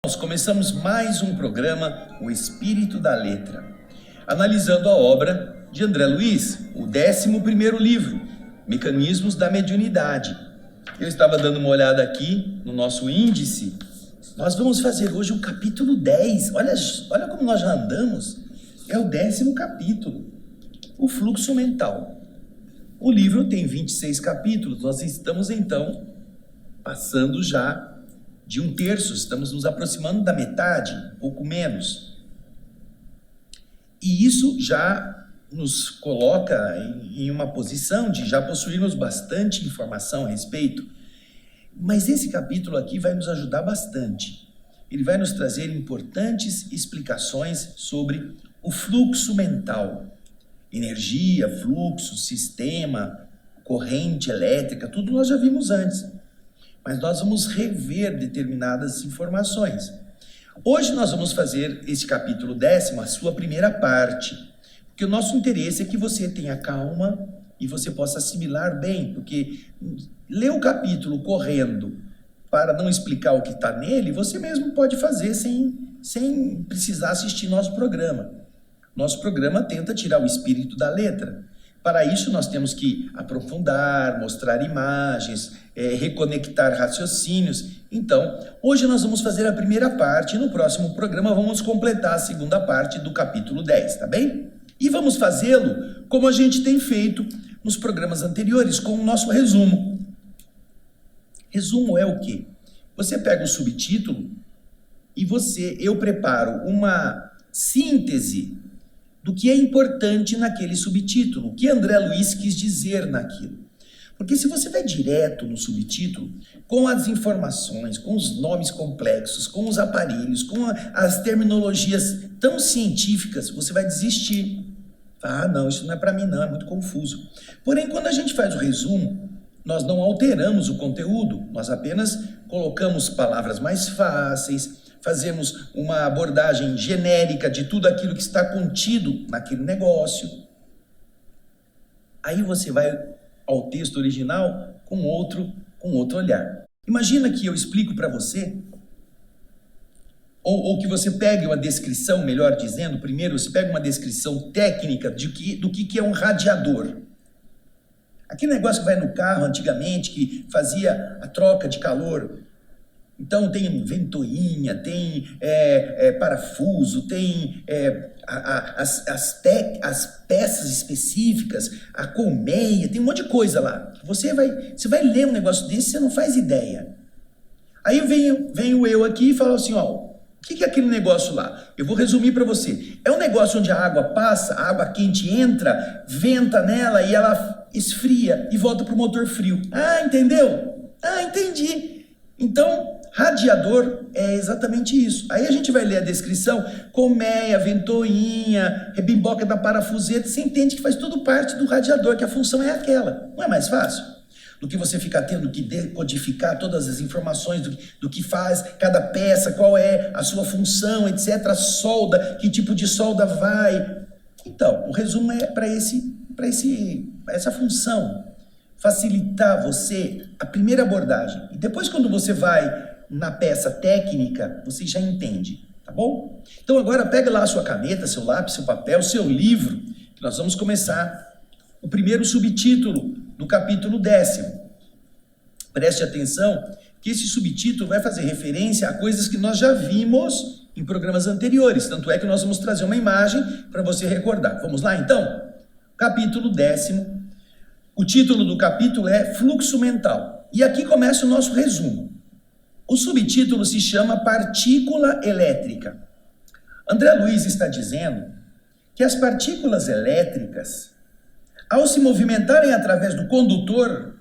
Nós começamos mais um programa, O Espírito da Letra, analisando a obra de André Luiz, o 11º livro, Mecanismos da Mediunidade. Eu estava dando uma olhada aqui no nosso índice. Nós vamos fazer hoje o capítulo 10. Olha como nós já andamos. É o 10º capítulo, o fluxo mental. O livro tem 26 capítulos. Nós estamos então passando já de 1/3, estamos nos aproximando da metade, pouco menos. E isso já nos coloca em uma posição de já possuirmos bastante informação a respeito. Mas esse capítulo aqui vai nos ajudar bastante. Ele vai nos trazer importantes explicações sobre o fluxo mental. Energia, fluxo, sistema, corrente elétrica, tudo nós já vimos antes. Mas nós vamos rever determinadas informações. Hoje nós vamos fazer esse capítulo 10º, a sua primeira parte, porque o nosso interesse é que você tenha calma e você possa assimilar bem, porque ler o capítulo correndo para não explicar o que está nele, você mesmo pode fazer sem precisar assistir nosso programa. Nosso programa tenta tirar o espírito da letra. Para isso, nós temos que aprofundar, mostrar imagens, reconectar raciocínios. Então, hoje nós vamos fazer a primeira parte e no próximo programa vamos completar a segunda parte do capítulo 10, tá bem? E vamos fazê-lo como a gente tem feito nos programas anteriores, com o nosso resumo. Resumo é o quê? Você pega o subtítulo e eu preparo uma síntese do que é importante naquele subtítulo, o que André Luiz quis dizer naquilo. Porque se você vai direto no subtítulo, com as informações, com os nomes complexos, com os aparelhos, com as terminologias tão científicas, você vai desistir. Ah, não, isso não é para mim não, é muito confuso. Porém, quando a gente faz o resumo, nós não alteramos o conteúdo, nós apenas colocamos palavras mais fáceis, fazemos uma abordagem genérica de tudo aquilo que está contido naquele negócio. Aí você vai ao texto original com outro olhar. Imagina que eu explico para você, ou que você pegue uma descrição, melhor dizendo, primeiro você pega uma descrição técnica do que é um radiador. Aquele negócio que vai no carro antigamente, que fazia a troca de calor. Então tem ventoinha, tem parafuso, tem as peças específicas, a colmeia, tem um monte de coisa lá. Você vai ler um negócio desse, você não faz ideia. Aí venho eu aqui e falo assim, ó, o que é aquele negócio lá? Eu vou resumir para você. É um negócio onde a água passa, a água quente entra, venta nela e ela esfria e volta para o motor frio. Ah, entendeu? Ah, entendi. Então, radiador é exatamente isso. Aí a gente vai ler a descrição, colmeia, ventoinha, rebimboca da parafuseta, você entende que faz tudo parte do radiador, que a função é aquela. Não é mais fácil? Do que você ficar tendo que decodificar todas as informações do que faz cada peça, qual é a sua função, etc. A solda, que tipo de solda vai. Então, o resumo é para essa função. Facilitar você a primeira abordagem. E depois, quando você vai na peça técnica, você já entende, tá bom? Então agora pega lá a sua caneta, seu lápis, seu papel, seu livro, que nós vamos começar o primeiro subtítulo do capítulo 10º. Preste atenção que esse subtítulo vai fazer referência a coisas que nós já vimos em programas anteriores, tanto é que nós vamos trazer uma imagem para você recordar. Vamos lá então? Capítulo 10º. O título do capítulo é Fluxo Mental. E aqui começa o nosso resumo. O subtítulo se chama Partícula Elétrica. André Luiz está dizendo que as partículas elétricas, ao se movimentarem através do condutor,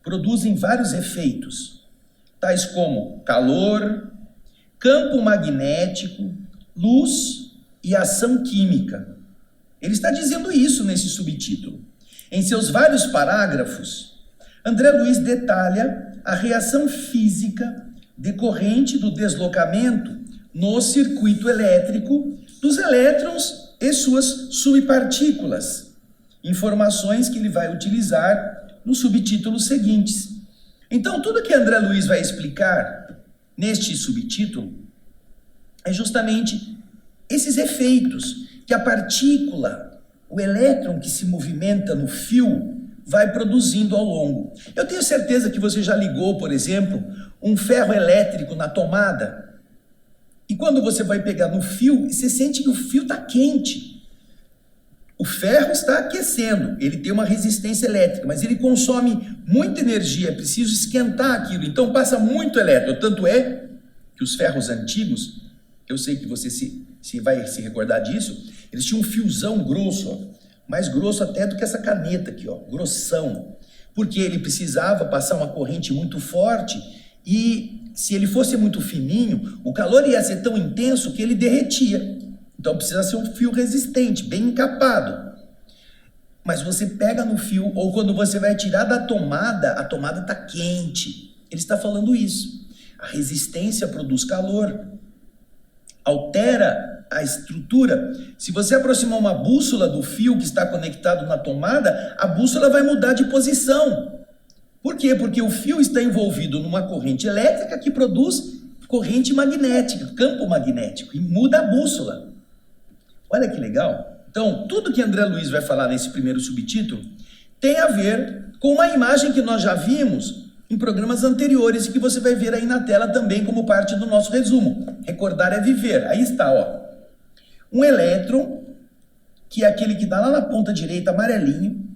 produzem vários efeitos, tais como calor, campo magnético, luz e ação química. Ele está dizendo isso nesse subtítulo. Em seus vários parágrafos, André Luiz detalha a reação física decorrente do deslocamento no circuito elétrico dos elétrons e suas subpartículas, informações que ele vai utilizar nos subtítulos seguintes. Então, tudo que André Luiz vai explicar neste subtítulo é justamente esses efeitos que a partícula, o elétron que se movimenta no fio, vai produzindo ao longo. Eu tenho certeza que você já ligou, por exemplo, um ferro elétrico na tomada, e quando você vai pegar no fio, você sente que o fio está quente. O ferro está aquecendo, ele tem uma resistência elétrica, mas ele consome muita energia, é preciso esquentar aquilo, então passa muito elétron. Tanto é que os ferros antigos, eu sei que você se vai se recordar disso, eles tinham um fiozão grosso, ó, mais grosso até do que essa caneta aqui, ó, grossão, porque ele precisava passar uma corrente muito forte e se ele fosse muito fininho, o calor ia ser tão intenso que ele derretia. Então precisa ser um fio resistente, bem encapado. Mas você pega no fio, ou quando você vai tirar da tomada, a tomada está quente. Ele está falando isso. A resistência produz calor, altera a estrutura. Se você aproximar uma bússola do fio que está conectado na tomada, a bússola vai mudar de posição. Por quê? Porque o fio está envolvido numa corrente elétrica que produz corrente magnética, campo magnético, e muda a bússola. Olha que legal. Então, tudo que André Luiz vai falar nesse primeiro subtítulo tem a ver com uma imagem que nós já vimos em programas anteriores e que você vai ver aí na tela também como parte do nosso resumo. Recordar é viver. Aí está, ó. Um elétron, que é aquele que está lá na ponta direita, amarelinho,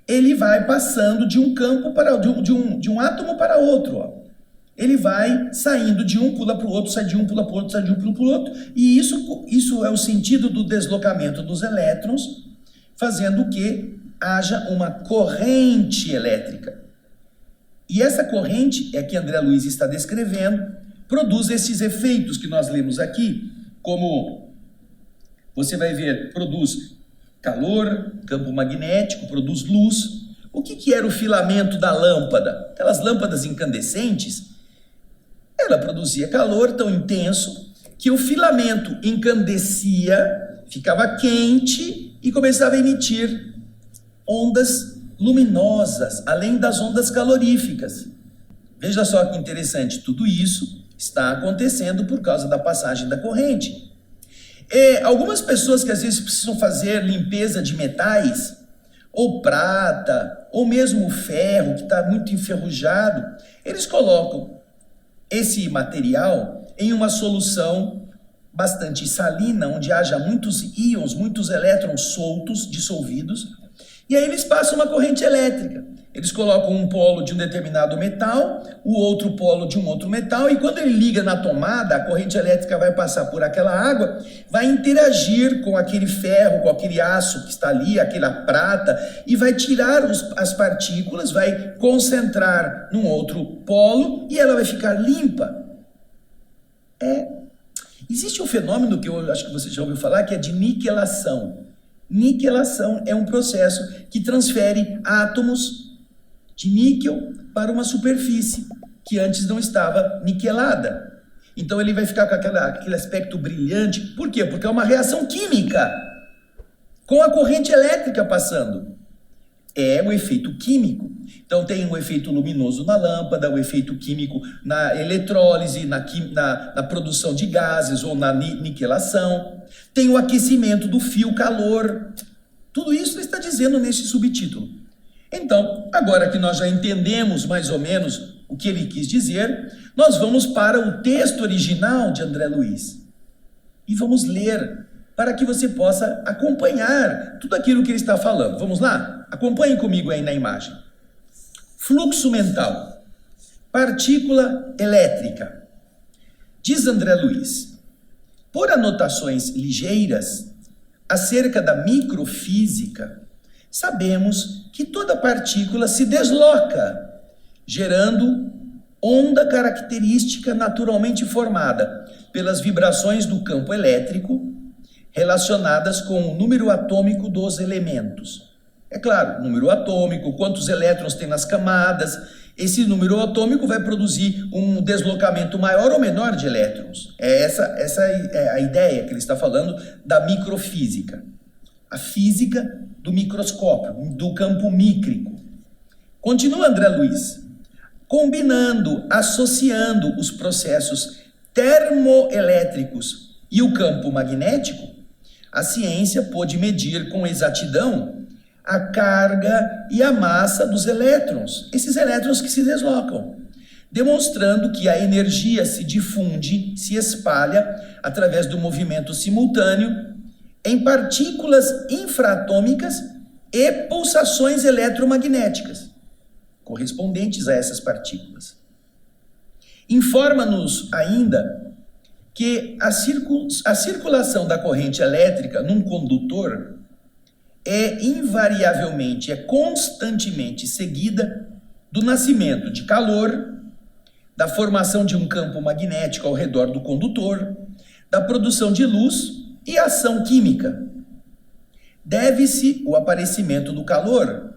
ele vai passando de um campo para de um átomo para outro, ó. Ele vai saindo de um, pula para o outro, sai de um, pula para o outro, sai de um, pula para o outro. E isso é o sentido do deslocamento dos elétrons, fazendo que haja uma corrente elétrica. E essa corrente é que André Luiz está descrevendo, produz esses efeitos que nós lemos aqui, como você vai ver, produz calor, campo magnético, produz luz. O que era o filamento da lâmpada? Aquelas lâmpadas incandescentes, ela produzia calor tão intenso que o filamento encandecia, ficava quente e começava a emitir ondas luminosas, além das ondas caloríficas. Veja só que interessante, tudo isso está acontecendo por causa da passagem da corrente. Algumas pessoas que às vezes precisam fazer limpeza de metais, ou prata, ou mesmo ferro que está muito enferrujado, eles colocam esse material em uma solução bastante salina, onde haja muitos íons, muitos elétrons soltos, dissolvidos, e aí eles passam uma corrente elétrica. Eles colocam um polo de um determinado metal, o outro polo de um outro metal, e quando ele liga na tomada, a corrente elétrica vai passar por aquela água, vai interagir com aquele ferro, com aquele aço que está ali, aquela prata, e vai tirar as partículas, vai concentrar num outro polo, e ela vai ficar limpa. Existe um fenômeno que eu acho que você já ouviu falar, que é de niquelação. Niquelação é um processo que transfere átomos de níquel para uma superfície que antes não estava niquelada. Então ele vai ficar com aquele aspecto brilhante. Por quê? Porque é uma reação química com a corrente elétrica passando. É um efeito químico. Então tem um efeito luminoso na lâmpada, um efeito químico na eletrólise, na produção de gases ou na niquelação. Tem o aquecimento do fio, calor. Tudo isso ele está dizendo nesse subtítulo. Então, agora que nós já entendemos mais ou menos o que ele quis dizer, nós vamos para o texto original de André Luiz. E vamos ler, para que você possa acompanhar tudo aquilo que ele está falando. Vamos lá? Acompanhe comigo aí na imagem. Fluxo mental. Partícula elétrica. Diz André Luiz, por anotações ligeiras acerca da microfísica, sabemos que toda partícula se desloca, gerando onda característica naturalmente formada pelas vibrações do campo elétrico relacionadas com o número atômico dos elementos. É claro, número atômico, quantos elétrons tem nas camadas, esse número atômico vai produzir um deslocamento maior ou menor de elétrons. Essa é a ideia que ele está falando da microfísica. A física do microscópio, do campo mícrico. Continua André Luiz, combinando, associando os processos termoelétricos E o campo magnético, a ciência pôde medir com exatidão a carga e a massa dos elétrons, esses elétrons que se deslocam, demonstrando que a energia se difunde, se espalha através do movimento simultâneo em partículas infraatômicas e pulsações eletromagnéticas correspondentes a essas partículas. Informa-nos ainda que a circulação da corrente elétrica num condutor é invariavelmente, é constantemente seguida do nascimento de calor, da formação de um campo magnético ao redor do condutor, da produção de luz e ação química. Deve-se o aparecimento do calor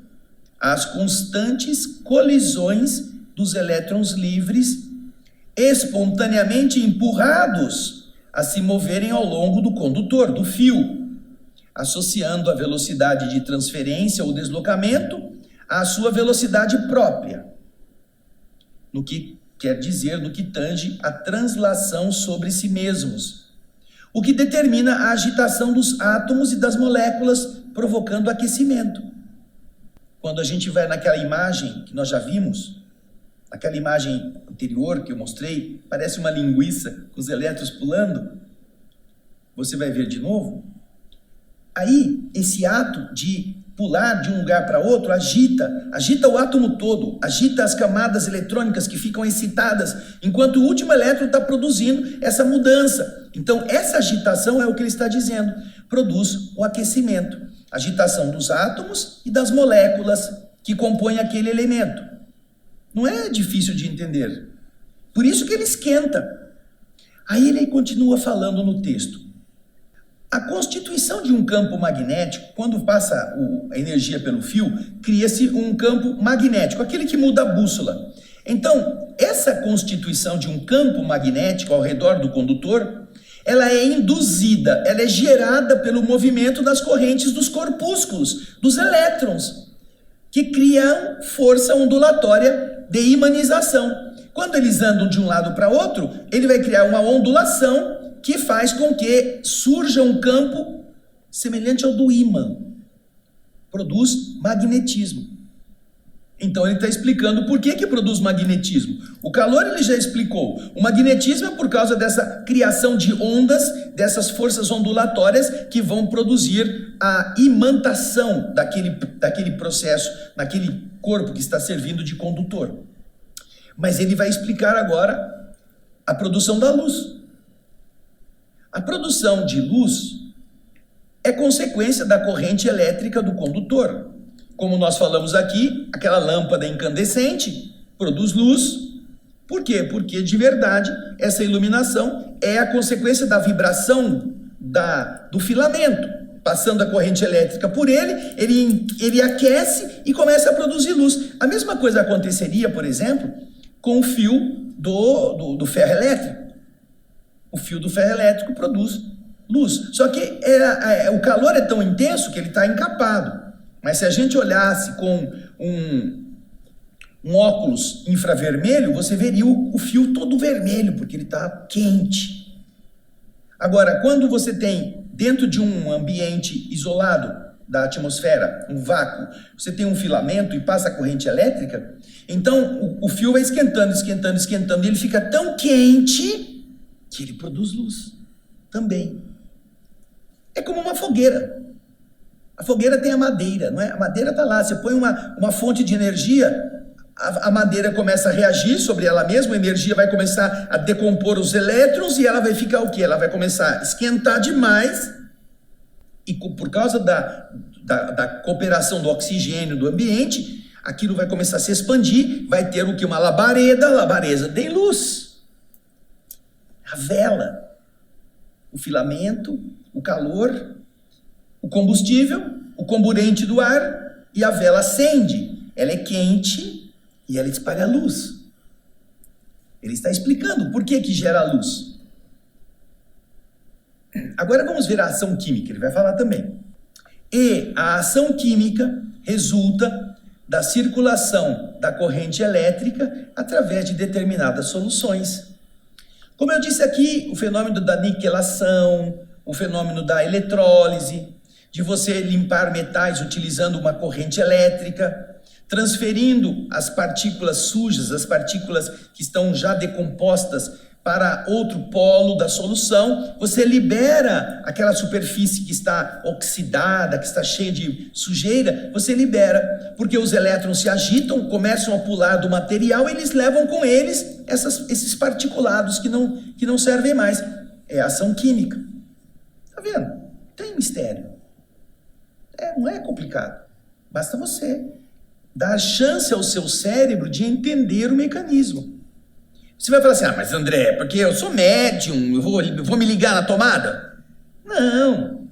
às constantes colisões dos elétrons livres, espontaneamente empurrados a se moverem ao longo do condutor, do fio, associando a velocidade de transferência ou deslocamento à sua velocidade própria, no que quer dizer, no que tange a translação sobre si mesmos, o que determina a agitação dos átomos e das moléculas, provocando aquecimento. Quando a gente vai naquela imagem que nós já vimos, aquela imagem anterior que eu mostrei, parece uma linguiça com os elétrons pulando, você vai ver de novo. Aí, esse ato de pular de um lugar para outro agita o átomo todo, agita as camadas eletrônicas que ficam excitadas, enquanto o último elétron está produzindo essa mudança. Então, essa agitação é o que ele está dizendo, produz o aquecimento, agitação dos átomos e das moléculas que compõem aquele elemento. Não é difícil de entender. Por isso que ele esquenta. Aí ele continua falando no texto. A constituição de um campo magnético, quando passa a energia pelo fio, cria-se um campo magnético, aquele que muda a bússola. Então, essa constituição de um campo magnético ao redor do condutor, ela é induzida, ela é gerada pelo movimento das correntes dos corpúsculos, dos elétrons, que criam força ondulatória de imanização. Quando eles andam de um lado para outro, ele vai criar uma ondulação que faz com que surja um campo semelhante ao do ímã. Produz magnetismo. Então ele está explicando por que produz magnetismo. O calor ele já explicou. O magnetismo é por causa dessa criação de ondas, dessas forças ondulatórias que vão produzir a imantação daquele processo, naquele corpo que está servindo de condutor. Mas ele vai explicar agora a produção da luz. A produção de luz é consequência da corrente elétrica do condutor. Como nós falamos aqui, aquela lâmpada incandescente produz luz. Por quê? Porque, de verdade, essa iluminação é a consequência da vibração do filamento. Passando a corrente elétrica por ele aquece e começa a produzir luz. A mesma coisa aconteceria, por exemplo, com o fio do ferro elétrico. O fio do ferro elétrico produz luz. Só que o calor é tão intenso que ele está encapado. Mas se a gente olhasse com um óculos infravermelho, você veria o fio todo vermelho, porque ele está quente. Agora, quando você tem dentro de um ambiente isolado da atmosfera, um vácuo, você tem um filamento e passa a corrente elétrica, então o fio vai esquentando, esquentando, esquentando, e ele fica tão quente que ele produz luz também. É como uma fogueira. A fogueira tem a madeira, não é? A madeira está lá, você põe uma fonte de energia, a madeira começa a reagir sobre ela mesma, a energia vai começar a decompor os elétrons e ela vai ficar o quê? Ela vai começar a esquentar demais e por causa da cooperação do oxigênio do ambiente, aquilo vai começar a se expandir, vai ter o quê? Uma labareda, a labareda tem luz. A vela, o filamento, o calor, o combustível, o comburente do ar, e a vela acende. Ela é quente e ela espalha luz. Ele está explicando por que gera a luz. Agora vamos ver a ação química, ele vai falar também. E a ação química resulta da circulação da corrente elétrica através de determinadas soluções. Como eu disse aqui, o fenômeno da niquelação, o fenômeno da eletrólise, de você limpar metais utilizando uma corrente elétrica, transferindo as partículas sujas, as partículas que estão já decompostas para outro polo da solução, você libera aquela superfície que está oxidada, que está cheia de sujeira, você libera, porque os elétrons se agitam, começam a pular do material e eles levam com eles esses particulados que não servem mais. É ação química. Tá vendo? Tem mistério. Não é complicado. Basta você dar chance ao seu cérebro de entender o mecanismo. Você vai falar assim, mas André, porque eu sou médium, eu vou me ligar na tomada? Não,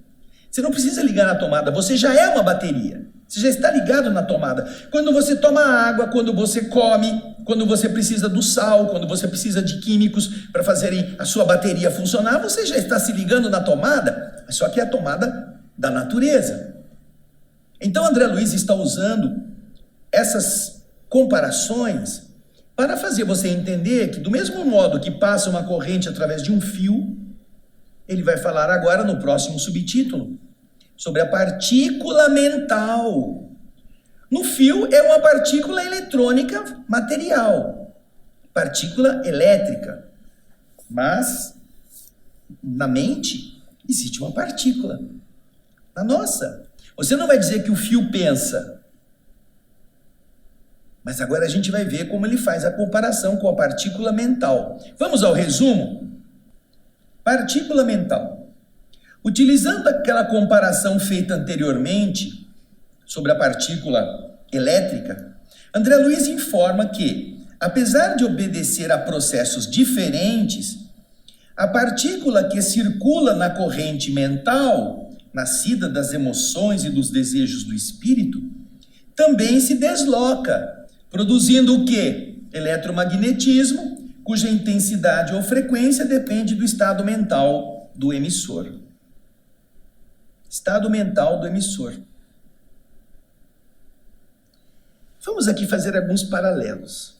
você não precisa ligar na tomada, você já é uma bateria, você já está ligado na tomada. Quando você toma água, quando você come, quando você precisa do sal, quando você precisa de químicos para fazerem a sua bateria funcionar, você já está se ligando na tomada, só que é a tomada da natureza. Então André Luiz está usando essas comparações para fazer você entender que, do mesmo modo que passa uma corrente através de um fio, ele vai falar agora no próximo subtítulo sobre a partícula mental. No fio é uma partícula eletrônica material, partícula elétrica, mas na mente existe uma partícula. Na nossa, você não vai dizer que o fio pensa. Mas agora a gente vai ver como ele faz a comparação com a partícula mental. Vamos ao resumo? Partícula mental. Utilizando aquela comparação feita anteriormente sobre a partícula elétrica, André Luiz informa que, apesar de obedecer a processos diferentes, a partícula que circula na corrente mental, nascida das emoções e dos desejos do espírito, também se desloca, produzindo o quê? Eletromagnetismo, cuja intensidade ou frequência depende do estado mental do emissor. Estado mental do emissor. Vamos aqui fazer alguns paralelos.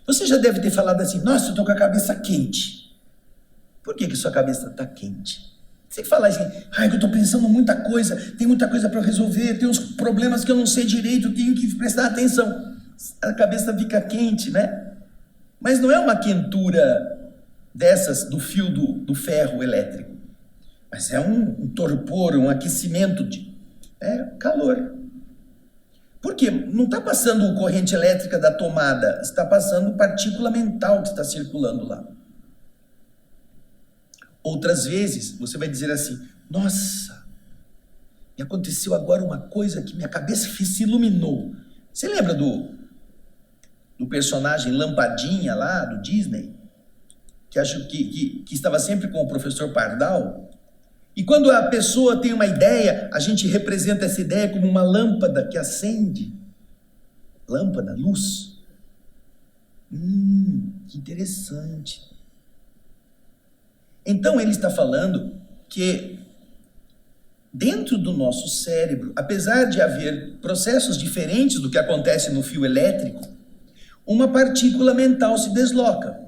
Você já deve ter falado assim, nossa, eu estou com a cabeça quente. Por que sua cabeça está quente? Você fala assim, eu estou pensando muita coisa, tem muita coisa para resolver, tem uns problemas que eu não sei direito, tenho que prestar atenção. A cabeça fica quente, né? Mas não é uma quentura dessas do fio do ferro elétrico, mas é um torpor, um aquecimento calor. Por quê? Não está passando corrente elétrica da tomada, está passando partícula mental que está circulando lá. Outras vezes, você vai dizer assim, nossa, me aconteceu agora uma coisa que minha cabeça se iluminou. Você lembra do personagem Lampadinha lá, do Disney? Que acho que estava sempre com o professor Pardal? E quando a pessoa tem uma ideia, a gente representa essa ideia como uma lâmpada que acende. Lâmpada, luz. Que interessante. Então ele está falando que dentro do nosso cérebro, apesar de haver processos diferentes do que acontece no fio elétrico, uma partícula mental se desloca.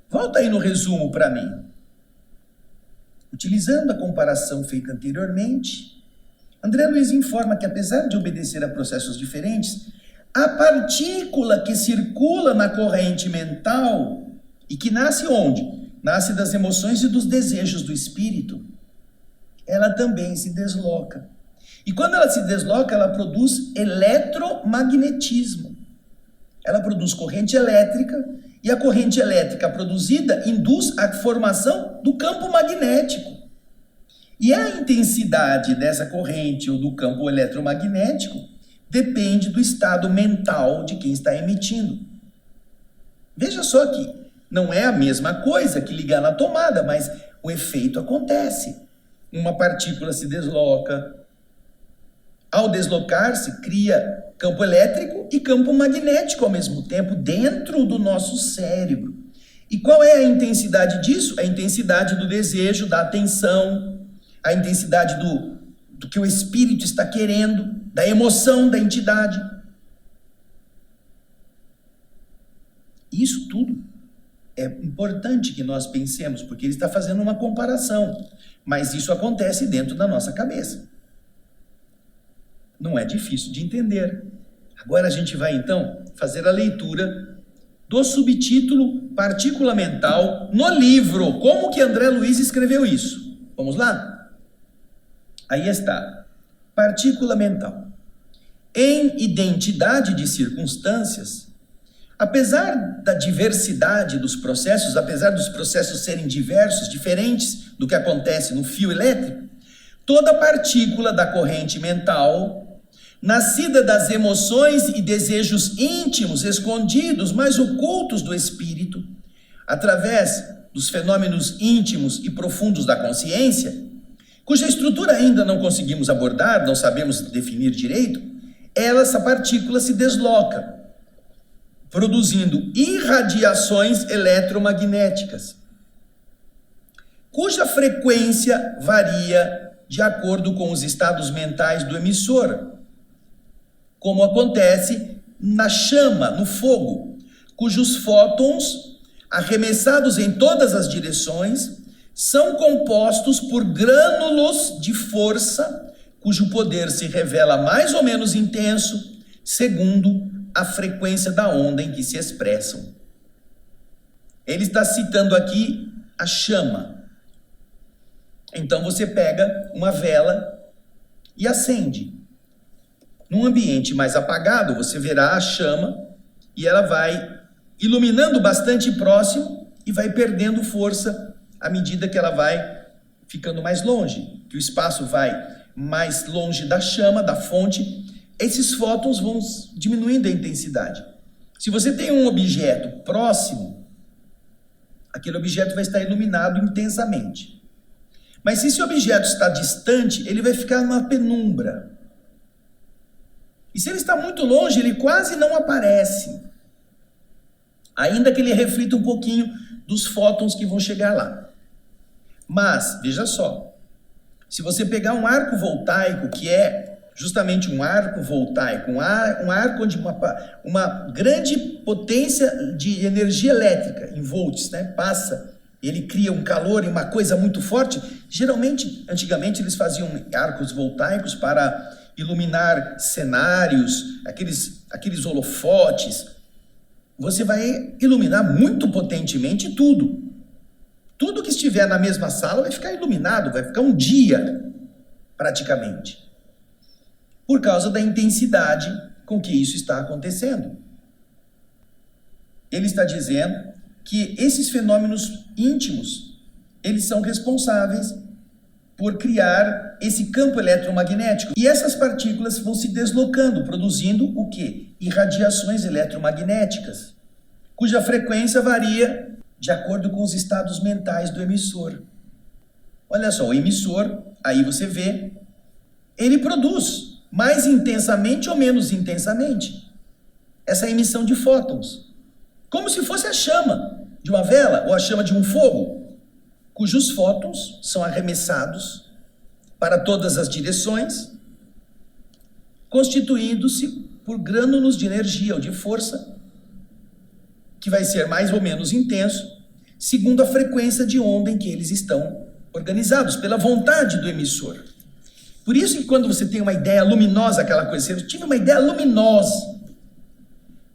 Volta aí no resumo para mim. Utilizando a comparação feita anteriormente, André Luiz informa que, apesar de obedecer a processos diferentes, a partícula que circula na corrente mental e que nasce onde? Nasce das emoções e dos desejos do espírito, ela também se desloca. E quando ela se desloca, ela produz eletromagnetismo. Ela produz corrente elétrica, e a corrente elétrica produzida induz a formação do campo magnético. E a intensidade dessa corrente ou do campo eletromagnético depende do estado mental de quem está emitindo. Veja só que não é a mesma coisa que ligar na tomada, mas o efeito acontece. Uma partícula se desloca. Ao deslocar-se, cria campo elétrico e campo magnético ao mesmo tempo dentro do nosso cérebro. E qual é a intensidade disso? A intensidade do desejo, da atenção, a intensidade do que o espírito está querendo, da emoção da entidade. Isso tudo É importante que nós pensemos, porque ele está fazendo uma comparação, mas isso acontece dentro da nossa cabeça. Não é difícil de entender. Agora a gente vai então fazer a leitura do subtítulo Partícula Mental no livro. Como que André Luiz escreveu isso? Vamos lá? Aí está. Partícula mental. Em identidade de circunstâncias, apesar da diversidade dos processos, apesar dos processos serem diversos, diferentes do que acontece no fio elétrico, toda partícula da corrente mental, nascida das emoções e desejos íntimos, escondidos, mas ocultos do espírito, através dos fenômenos íntimos e profundos da consciência, cuja estrutura ainda não conseguimos abordar, não sabemos definir direito, essa partícula se desloca, produzindo irradiações eletromagnéticas, cuja frequência varia de acordo com os estados mentais do emissor, como acontece na chama, no fogo, cujos fótons, arremessados em todas as direções, são compostos por grânulos de força, cujo poder se revela mais ou menos intenso, segundo a frequência da onda em que se expressam. Ele está citando aqui a chama. Então você pega uma vela e acende. Num ambiente mais apagado, você verá a chama e ela vai iluminando bastante próximo e vai perdendo força à medida que ela vai ficando mais longe, que o espaço vai mais longe da chama, da fonte, esses fótons vão diminuindo a intensidade. Se você tem um objeto próximo, aquele objeto vai estar iluminado intensamente. Mas se esse objeto está distante, ele vai ficar numa penumbra. E se ele está muito longe, ele quase não aparece, ainda que ele reflita um pouquinho dos fótons que vão chegar lá. Mas, veja só, se você pegar um arco voltaico, que é justamente um arco voltaico, um arco onde uma grande potência de energia elétrica, em volts, né, passa, ele cria um calor e uma coisa muito forte. Geralmente, antigamente, eles faziam arcos voltaicos para iluminar cenários, aqueles holofotes. Você vai iluminar muito potentemente tudo. Tudo que estiver na mesma sala vai ficar iluminado, vai ficar um dia, praticamente. Por causa da intensidade com que isso está acontecendo. Ele está dizendo que esses fenômenos íntimos, eles são responsáveis por criar esse campo eletromagnético. E essas partículas vão se deslocando, produzindo o quê? Irradiações eletromagnéticas, cuja frequência varia de acordo com os estados mentais do emissor. Olha só, o emissor, aí você vê, ele produz mais intensamente ou menos intensamente essa emissão de fótons, como se fosse a chama de uma vela ou a chama de um fogo, cujos fótons são arremessados para todas as direções, constituindo-se por grânulos de energia ou de força, que vai ser mais ou menos intenso, segundo a frequência de onda em que eles estão organizados, pela vontade do emissor. Por isso que quando você tem uma ideia luminosa, aquela coisa, você tive uma ideia luminosa,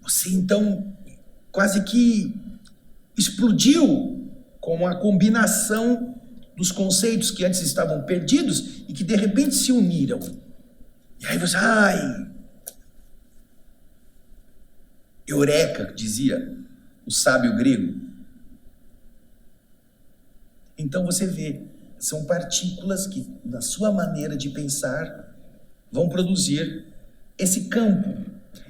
você então quase que explodiu com a combinação dos conceitos que antes estavam perdidos e que de repente se uniram. E aí você, eureka, dizia o sábio grego. Então você vê, são partículas que, na sua maneira de pensar, vão produzir esse campo.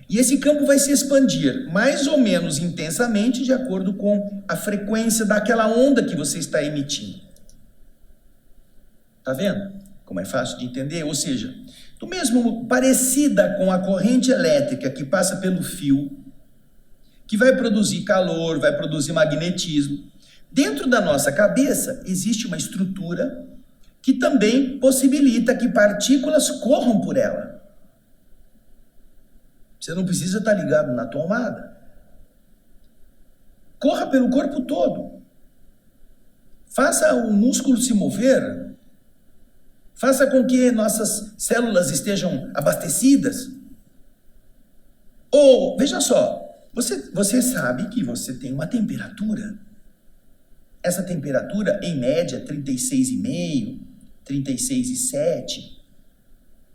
E esse campo vai se expandir mais ou menos intensamente de acordo com a frequência daquela onda que você está emitindo. Tá vendo como é fácil de entender? Ou seja, do mesmo parecida com a corrente elétrica que passa pelo fio, que vai produzir calor, vai produzir magnetismo. Dentro da nossa cabeça existe uma estrutura que também possibilita que partículas corram por ela. Você não precisa estar ligado na tomada. Corra pelo corpo todo. Faça o músculo se mover. Faça com que nossas células estejam abastecidas. Ou, veja só, você sabe que você tem uma temperatura. Essa temperatura, em média, 36,5, 36,7.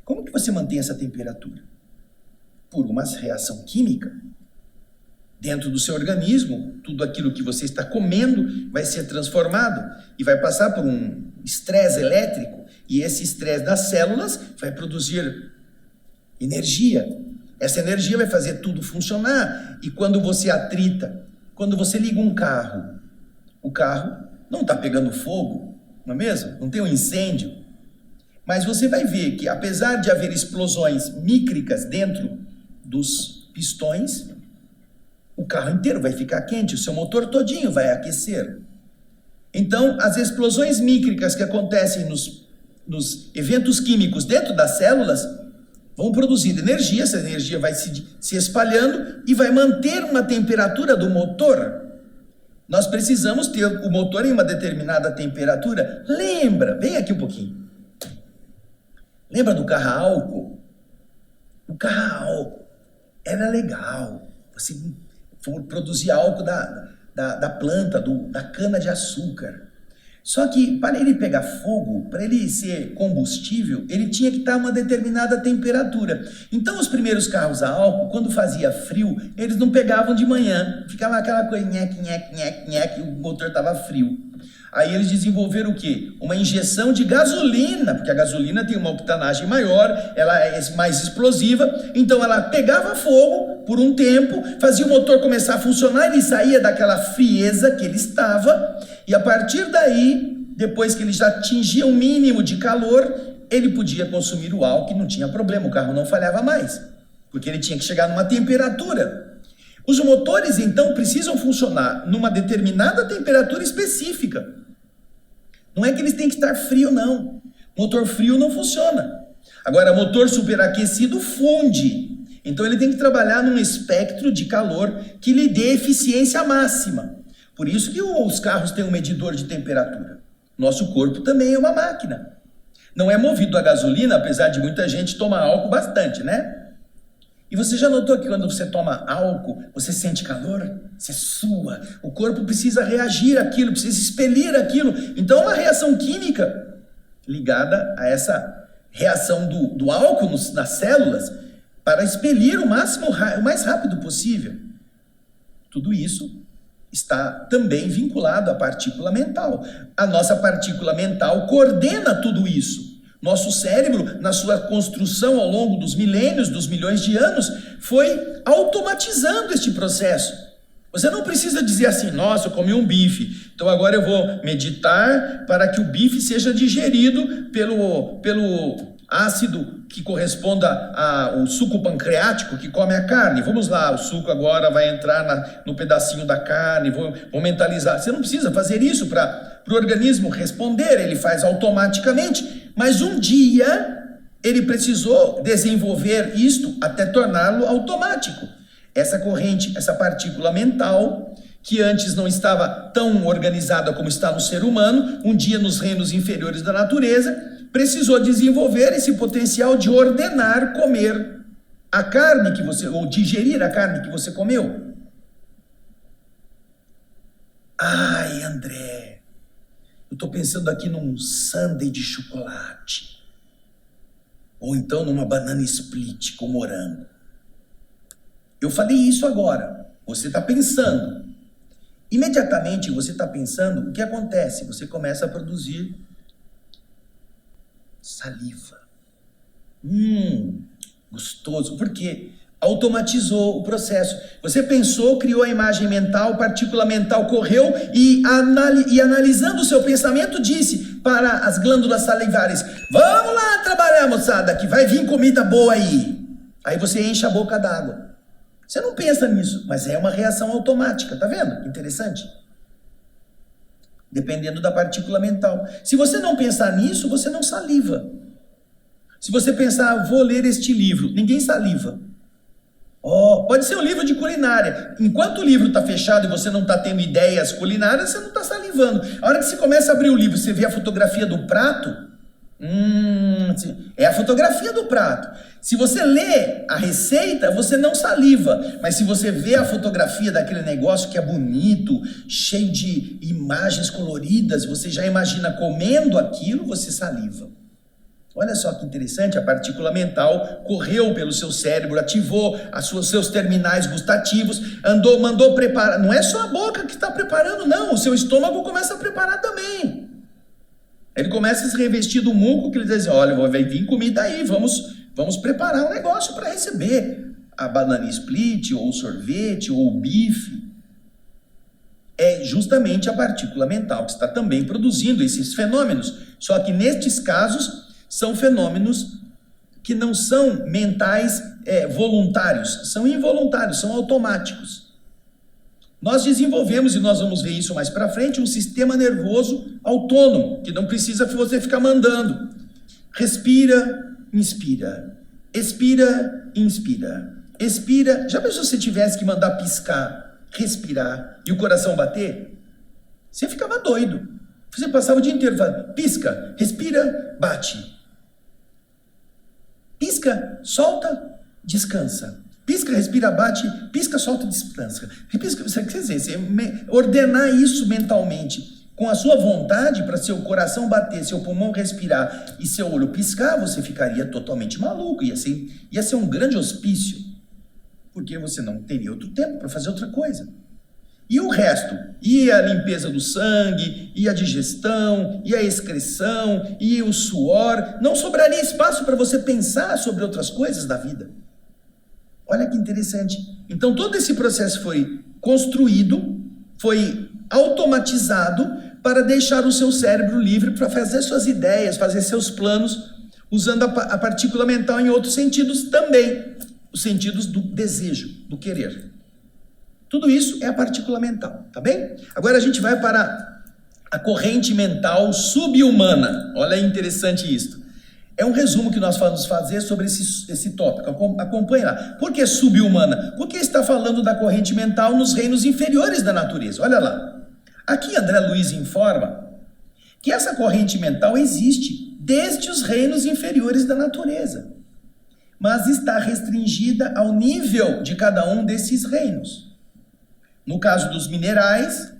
Como que você mantém essa temperatura? Por uma reação química. Dentro do seu organismo, tudo aquilo que você está comendo vai ser transformado e vai passar por um estresse elétrico. E esse estresse das células vai produzir energia. Essa energia vai fazer tudo funcionar. E quando você atrita, quando você liga um carro, o carro não está pegando fogo, não é mesmo? Não tem um incêndio. Mas você vai ver que, apesar de haver explosões mícricas dentro dos pistões, o carro inteiro vai ficar quente, o seu motor todinho vai aquecer. Então, as explosões mícricas que acontecem nos eventos químicos dentro das células vão produzir energia, essa energia vai se espalhando e vai manter uma temperatura do motor. Nós precisamos ter o motor em uma determinada temperatura. Lembra, vem aqui um pouquinho. Lembra do carro a álcool? O carro a álcool era legal. Você produzir álcool da planta, da cana de açúcar. Só que para ele pegar fogo, para ele ser combustível, ele tinha que estar a uma determinada temperatura. Então os primeiros carros a álcool, quando fazia frio, eles não pegavam de manhã. Ficava aquela coisa, nhec, nhec, nhec, nhec, o motor estava frio. Aí eles desenvolveram o quê? Uma injeção de gasolina, porque a gasolina tem uma octanagem maior, ela é mais explosiva, então ela pegava fogo por um tempo, fazia o motor começar a funcionar, ele saía daquela frieza que ele estava, e a partir daí, depois que ele já atingia um mínimo de calor, ele podia consumir o álcool e não tinha problema, o carro não falhava mais, porque ele tinha que chegar numa temperatura. Os motores, então, precisam funcionar numa determinada temperatura específica. Não é que eles têm que estar frio, não. Motor frio não funciona. Agora, motor superaquecido funde. Então, ele tem que trabalhar num espectro de calor que lhe dê eficiência máxima. Por isso que os carros têm um medidor de temperatura. Nosso corpo também é uma máquina. Não é movido a gasolina, apesar de muita gente tomar álcool bastante, né? E você já notou que quando você toma álcool, você sente calor? Você sua. O corpo precisa reagir àquilo, precisa expelir aquilo. Então, é uma reação química ligada a essa reação do álcool nas células para expelir o mais rápido possível. Tudo isso está também vinculado à partícula mental. A nossa partícula mental coordena tudo isso. Nosso cérebro, na sua construção ao longo dos milênios, dos milhões de anos, foi automatizando este processo. Você não precisa dizer assim, nossa, eu comi um bife, então agora eu vou meditar para que o bife seja digerido pelo ácido que corresponda ao suco pancreático que come a carne. Vamos lá, o suco agora vai entrar no pedacinho da carne, vou mentalizar. Você não precisa fazer isso para o organismo responder, ele faz automaticamente. Mas um dia ele precisou desenvolver isto até torná-lo automático. Essa corrente, essa partícula mental, que antes não estava tão organizada como está no ser humano, um dia nos reinos inferiores da natureza, precisou desenvolver esse potencial de ordenar comer a carne que você, ou digerir a carne que você comeu. Ai, André, eu estou pensando aqui num sundae de chocolate. Ou então numa banana split com morango. Eu falei isso agora. Você está pensando. Imediatamente você está pensando, o que acontece? Você começa a produzir saliva. Gostoso. Por quê? Automatizou o processo. Você pensou, criou a imagem mental, partícula mental correu e analisando o seu pensamento disse para as glândulas salivares, vamos lá trabalhar, moçada, que vai vir comida boa aí. Aí você enche a boca d'água. Você não pensa nisso, mas é uma reação automática, tá vendo? Interessante. Dependendo da partícula mental. Se você não pensar nisso, você não saliva. Se você pensar, vou ler este livro, ninguém saliva. Oh, pode ser um livro de culinária. Enquanto o livro está fechado e você não está tendo ideias culinárias, você não está salivando. A hora que você começa a abrir o livro, você vê a fotografia do prato, é a fotografia do prato. Se você lê a receita, você não saliva. Mas se você vê a fotografia daquele negócio que é bonito, cheio de imagens coloridas, você já imagina comendo aquilo, você saliva. Olha só que interessante, a partícula mental correu pelo seu cérebro, ativou os seus terminais gustativos, mandou preparar. Não é só a boca que está preparando, não. O seu estômago começa a preparar também. Ele começa a se revestir do muco, que ele diz, olha, vai vir comida aí, vamos preparar um negócio para receber. A banana split, ou o sorvete, ou o bife. É justamente a partícula mental que está também produzindo esses fenômenos. Só que nestes casos, são fenômenos que não são mentais voluntários, são involuntários, são automáticos. Nós desenvolvemos, e nós vamos ver isso mais para frente, um sistema nervoso autônomo, que não precisa você ficar mandando. Respira, inspira. Expira, inspira. Expira. Já pensou se você tivesse que mandar piscar, respirar e o coração bater? Você ficava doido. Você passava o dia inteiro falando, pisca, respira, bate. Pisca, solta, descansa. Pisca, respira, bate. Pisca, solta, descansa. Pisca, quer dizer, você ordenar isso mentalmente com a sua vontade para seu coração bater, seu pulmão respirar e seu olho piscar, você ficaria totalmente maluco. Ia ser um grande hospício, porque você não teria outro tempo para fazer outra coisa. E o resto? E a limpeza do sangue, e a digestão, e a excreção, e o suor. Não sobraria espaço para você pensar sobre outras coisas da vida. Olha que interessante. Então todo esse processo foi construído, foi automatizado para deixar o seu cérebro livre para fazer suas ideias, fazer seus planos, usando a partícula mental em outros sentidos também. Os sentidos do desejo, do querer. Tudo isso é a partícula mental, tá bem? Agora a gente vai para a corrente mental subhumana. Olha, é interessante isso. É um resumo que nós vamos fazer sobre esse tópico. Acompanhe lá. Por que subhumana? Porque está falando da corrente mental nos reinos inferiores da natureza. Olha lá. Aqui André Luiz informa que essa corrente mental existe desde os reinos inferiores da natureza, mas está restringida ao nível de cada um desses reinos. No caso dos minerais,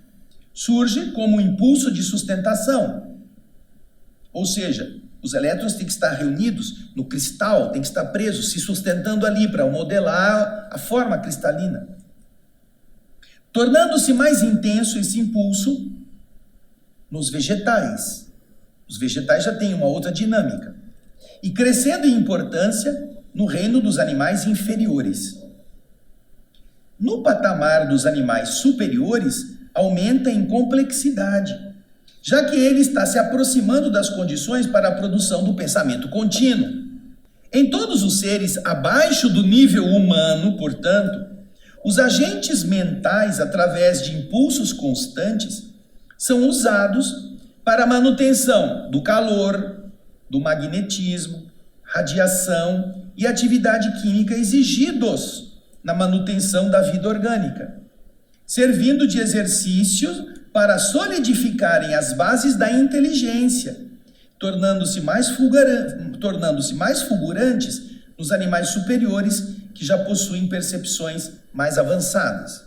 surge como um impulso de sustentação. Ou seja, os elétrons têm que estar reunidos no cristal, têm que estar presos, se sustentando ali para modelar a forma cristalina. Tornando-se mais intenso esse impulso nos vegetais. Os vegetais já têm uma outra dinâmica. E crescendo em importância no reino dos animais inferiores. No patamar dos animais superiores, aumenta em complexidade, já que ele está se aproximando das condições para a produção do pensamento contínuo. Em todos os seres abaixo do nível humano, portanto, os agentes mentais, através de impulsos constantes, são usados para a manutenção do calor, do magnetismo, radiação e atividade química exigidos na manutenção da vida orgânica, servindo de exercício para solidificarem as bases da inteligência, tornando-se mais fulgurantes nos animais superiores que já possuem percepções mais avançadas.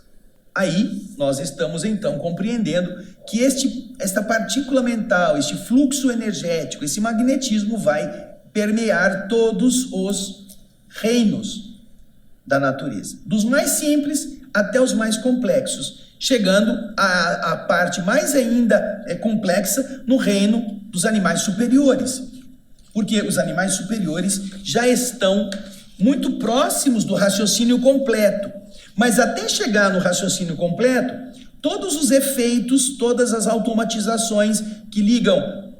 Aí nós estamos então compreendendo que esta partícula mental, este fluxo energético, esse magnetismo vai permear todos os reinos da natureza, dos mais simples até os mais complexos, chegando à parte mais ainda complexa no reino dos animais superiores, porque os animais superiores já estão muito próximos do raciocínio completo, mas até chegar no raciocínio completo, todos os efeitos, todas as automatizações que ligam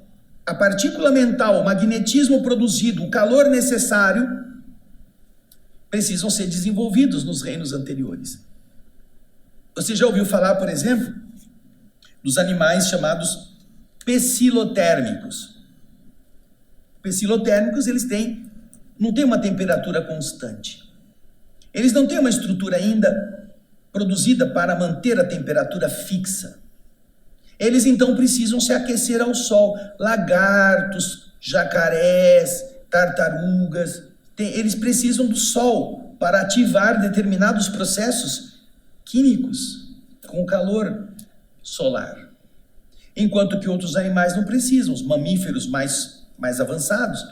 a partícula mental, o magnetismo produzido, o calor necessário, precisam ser desenvolvidos nos reinos anteriores. Você já ouviu falar, por exemplo, dos animais chamados pecilotérmicos? Pecilotérmicos, eles não têm uma temperatura constante. Eles não têm uma estrutura ainda produzida para manter a temperatura fixa. Eles então precisam se aquecer ao sol. Lagartos, jacarés, tartarugas, eles precisam do sol para ativar determinados processos químicos com o calor solar. Enquanto que outros animais não precisam. Os mamíferos mais avançados,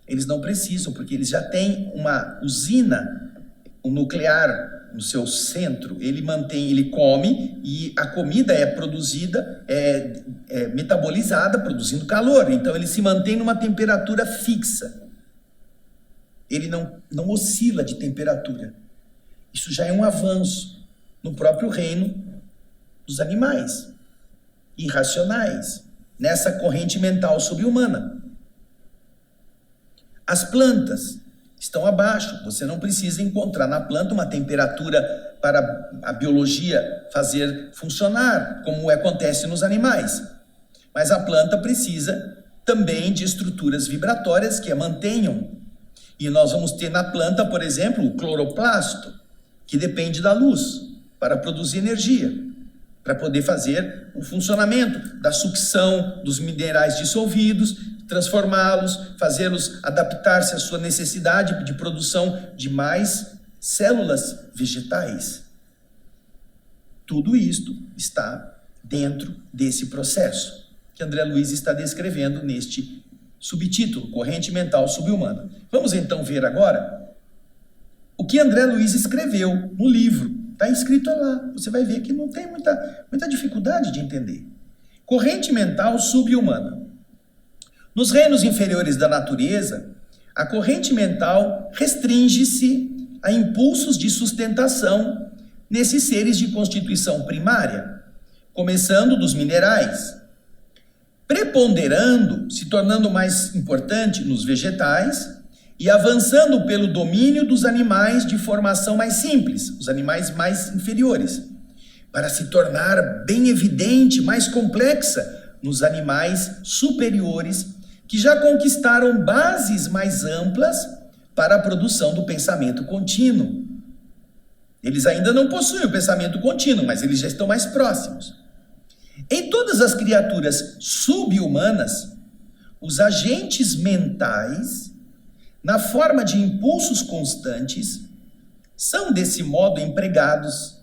eles não precisam, porque eles já têm uma usina nuclear no seu centro. Ele come e a comida é produzida, metabolizada, produzindo calor. Então ele se mantém numa temperatura fixa. Ele não oscila de temperatura. Isso já é um avanço no próprio reino dos animais irracionais, nessa corrente mental subhumana. As plantas estão abaixo. Você não precisa encontrar na planta uma temperatura para a biologia fazer funcionar, como acontece nos animais. Mas a planta precisa também de estruturas vibratórias que a mantenham. E nós vamos ter na planta, por exemplo, o cloroplasto, que depende da luz para produzir energia, para poder fazer o funcionamento da sucção dos minerais dissolvidos, transformá-los, fazê-los adaptar-se à sua necessidade de produção de mais células vegetais. Tudo isto está dentro desse processo que André Luiz está descrevendo neste subtítulo, Corrente Mental Subhumana. Vamos então ver agora o que André Luiz escreveu no livro. Está escrito lá, você vai ver que não tem muita dificuldade de entender. Corrente mental subhumana. Nos reinos inferiores da natureza, a corrente mental restringe-se a impulsos de sustentação nesses seres de constituição primária, começando dos minerais, preponderando, se tornando mais importante nos vegetais, e avançando pelo domínio dos animais de formação mais simples, os animais mais inferiores, para se tornar bem evidente, mais complexa nos animais superiores, que já conquistaram bases mais amplas para a produção do pensamento contínuo. Eles ainda não possuem o pensamento contínuo, mas eles já estão mais próximos. Em todas as criaturas subhumanas, os agentes mentais, na forma de impulsos constantes, são desse modo empregados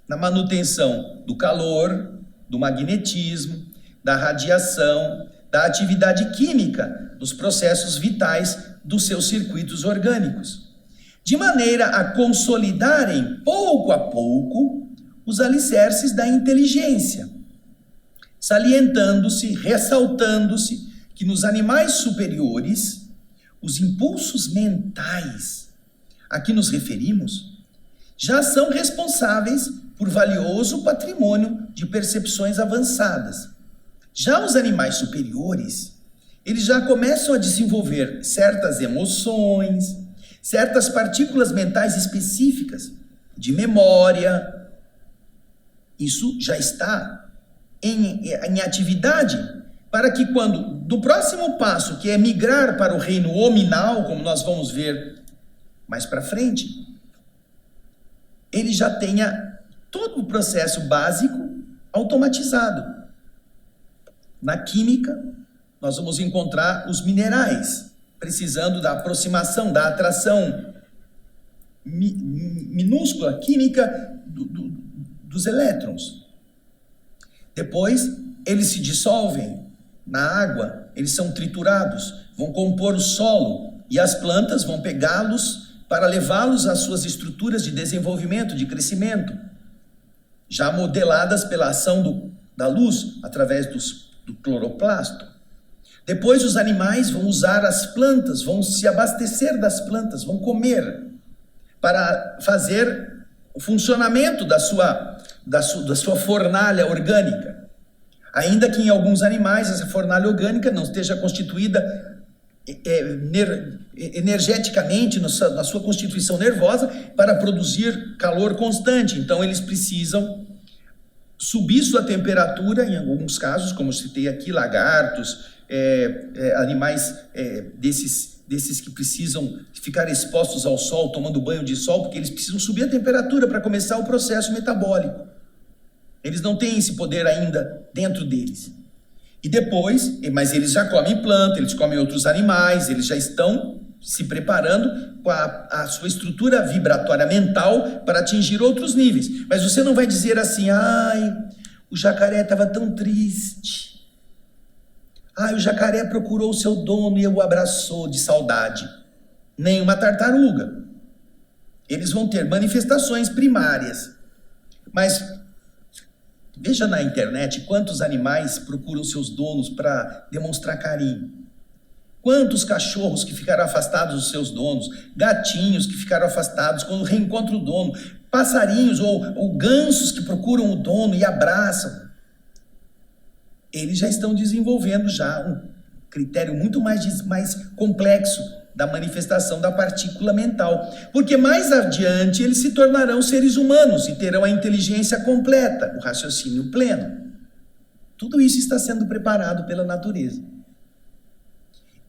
na manutenção do calor, do magnetismo, da radiação, da atividade química nos processos vitais dos seus circuitos orgânicos, de maneira a consolidarem pouco a pouco os alicerces da inteligência, salientando-se, ressaltando-se que nos animais superiores os impulsos mentais a que nos referimos já são responsáveis por valioso patrimônio de percepções avançadas. Já os animais superiores, eles já começam a desenvolver certas emoções, certas partículas mentais específicas de memória. Isso já está em atividade, para que quando, do próximo passo, que é migrar para o reino hominal, como nós vamos ver mais para frente, ele já tenha todo o processo básico automatizado. Na química, nós vamos encontrar os minerais, precisando da aproximação, da atração minúscula, química dos elétrons. Depois, eles se dissolvem na água, eles são triturados, vão compor o solo e as plantas vão pegá-los para levá-los às suas estruturas de desenvolvimento, de crescimento, já modeladas pela ação da luz através do cloroplasto. Depois os animais vão usar as plantas, vão se abastecer das plantas, vão comer para fazer o funcionamento da sua fornalha orgânica. Ainda que em alguns animais essa fornalha orgânica não esteja constituída energeticamente na sua constituição nervosa para produzir calor constante. Então eles precisam subir sua temperatura, em alguns casos, como eu citei aqui, lagartos, animais desses que precisam ficar expostos ao sol, tomando banho de sol, porque eles precisam subir a temperatura para começar o processo metabólico. Eles não têm esse poder ainda dentro deles. E depois, mas eles já comem planta, eles comem outros animais, eles já estão se preparando com a sua estrutura vibratória mental para atingir outros níveis. Mas você não vai dizer assim, ai, o jacaré estava tão triste. Ai, o jacaré procurou o seu dono e o abraçou de saudade. Nem uma tartaruga. Eles vão ter manifestações primárias. Mas veja na internet quantos animais procuram seus donos para demonstrar carinho. Quantos cachorros que ficaram afastados dos seus donos, gatinhos que ficaram afastados quando reencontram o dono, passarinhos ou gansos que procuram o dono e abraçam. Eles já estão desenvolvendo já um critério muito mais complexo da manifestação da partícula mental. Porque mais adiante eles se tornarão seres humanos e terão a inteligência completa, o raciocínio pleno. Tudo isso está sendo preparado pela natureza.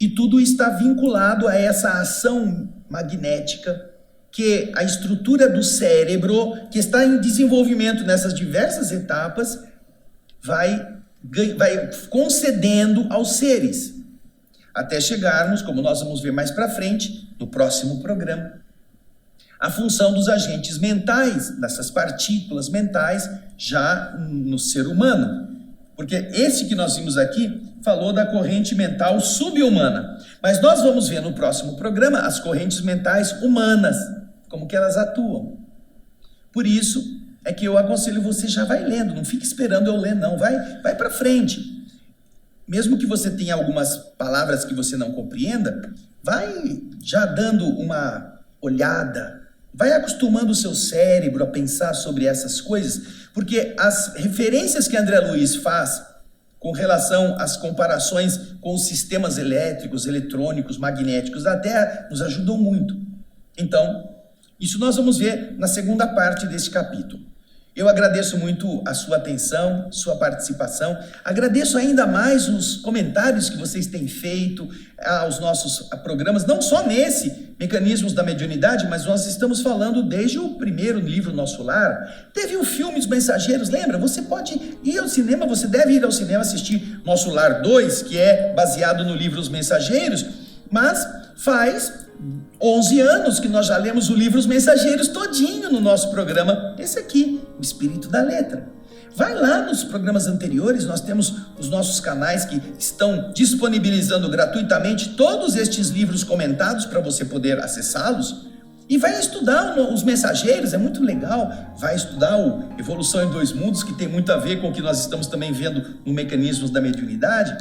E tudo está vinculado a essa ação magnética que a estrutura do cérebro, que está em desenvolvimento nessas diversas etapas, vai concedendo aos seres. Até chegarmos, como nós vamos ver mais para frente, no próximo programa, a função dos agentes mentais, dessas partículas mentais, já no ser humano. Porque esse que nós vimos aqui falou da corrente mental subhumana. Mas nós vamos ver no próximo programa as correntes mentais humanas, como que elas atuam. Por isso é que eu aconselho você, já vai lendo, não fique esperando eu ler não, vai para frente. Mesmo que você tenha algumas palavras que você não compreenda, vai já dando uma olhada, vai acostumando o seu cérebro a pensar sobre essas coisas, porque as referências que André Luiz faz com relação às comparações com os sistemas elétricos, eletrônicos, magnéticos da Terra, nos ajudam muito. Então, isso nós vamos ver na segunda parte desse capítulo. Eu agradeço muito a sua atenção, sua participação. Agradeço ainda mais os comentários que vocês têm feito aos nossos programas, não só nesse Mecanismos da Mediunidade, mas nós estamos falando desde o primeiro livro Nosso Lar. Teve o filme Os Mensageiros, lembra? Você pode ir ao cinema, você deve ir ao cinema assistir Nosso Lar 2, que é baseado no livro Os Mensageiros, mas faz 11 anos que nós já lemos o livro Os Mensageiros todinho no nosso programa, esse aqui, o Espírito da Letra. Vai lá nos programas anteriores, nós temos os nossos canais que estão disponibilizando gratuitamente todos estes livros comentados para você poder acessá-los. E vai estudar os Mensageiros, é muito legal. Vai estudar o Evolução em Dois Mundos, que tem muito a ver com o que nós estamos também vendo no Mecanismos da Mediunidade.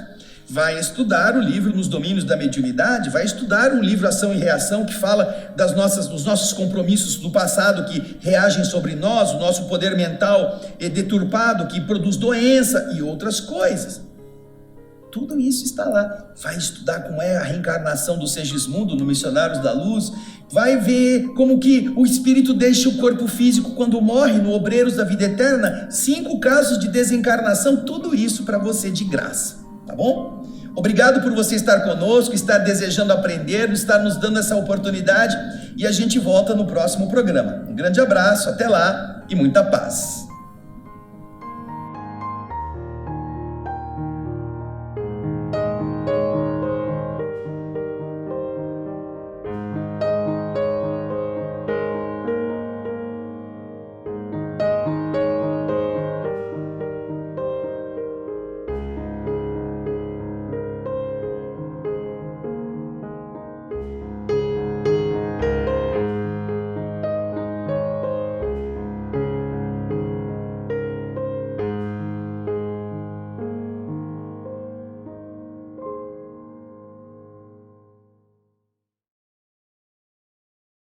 Vai estudar o livro Nos Domínios da Mediunidade, vai estudar o livro Ação e Reação, que fala dos nossos compromissos do passado que reagem sobre nós, o nosso poder mental deturpado que produz doença e outras coisas. Tudo isso está lá. Vai estudar como é a reencarnação do Segismundo no Missionários da Luz, vai ver como que o espírito deixa o corpo físico quando morre no Obreiros da Vida Eterna, 5 casos de desencarnação, tudo isso para você de graça, tá bom? Obrigado por você estar conosco, estar desejando aprender, estar nos dando essa oportunidade, e a gente volta no próximo programa. Um grande abraço, até lá e muita paz.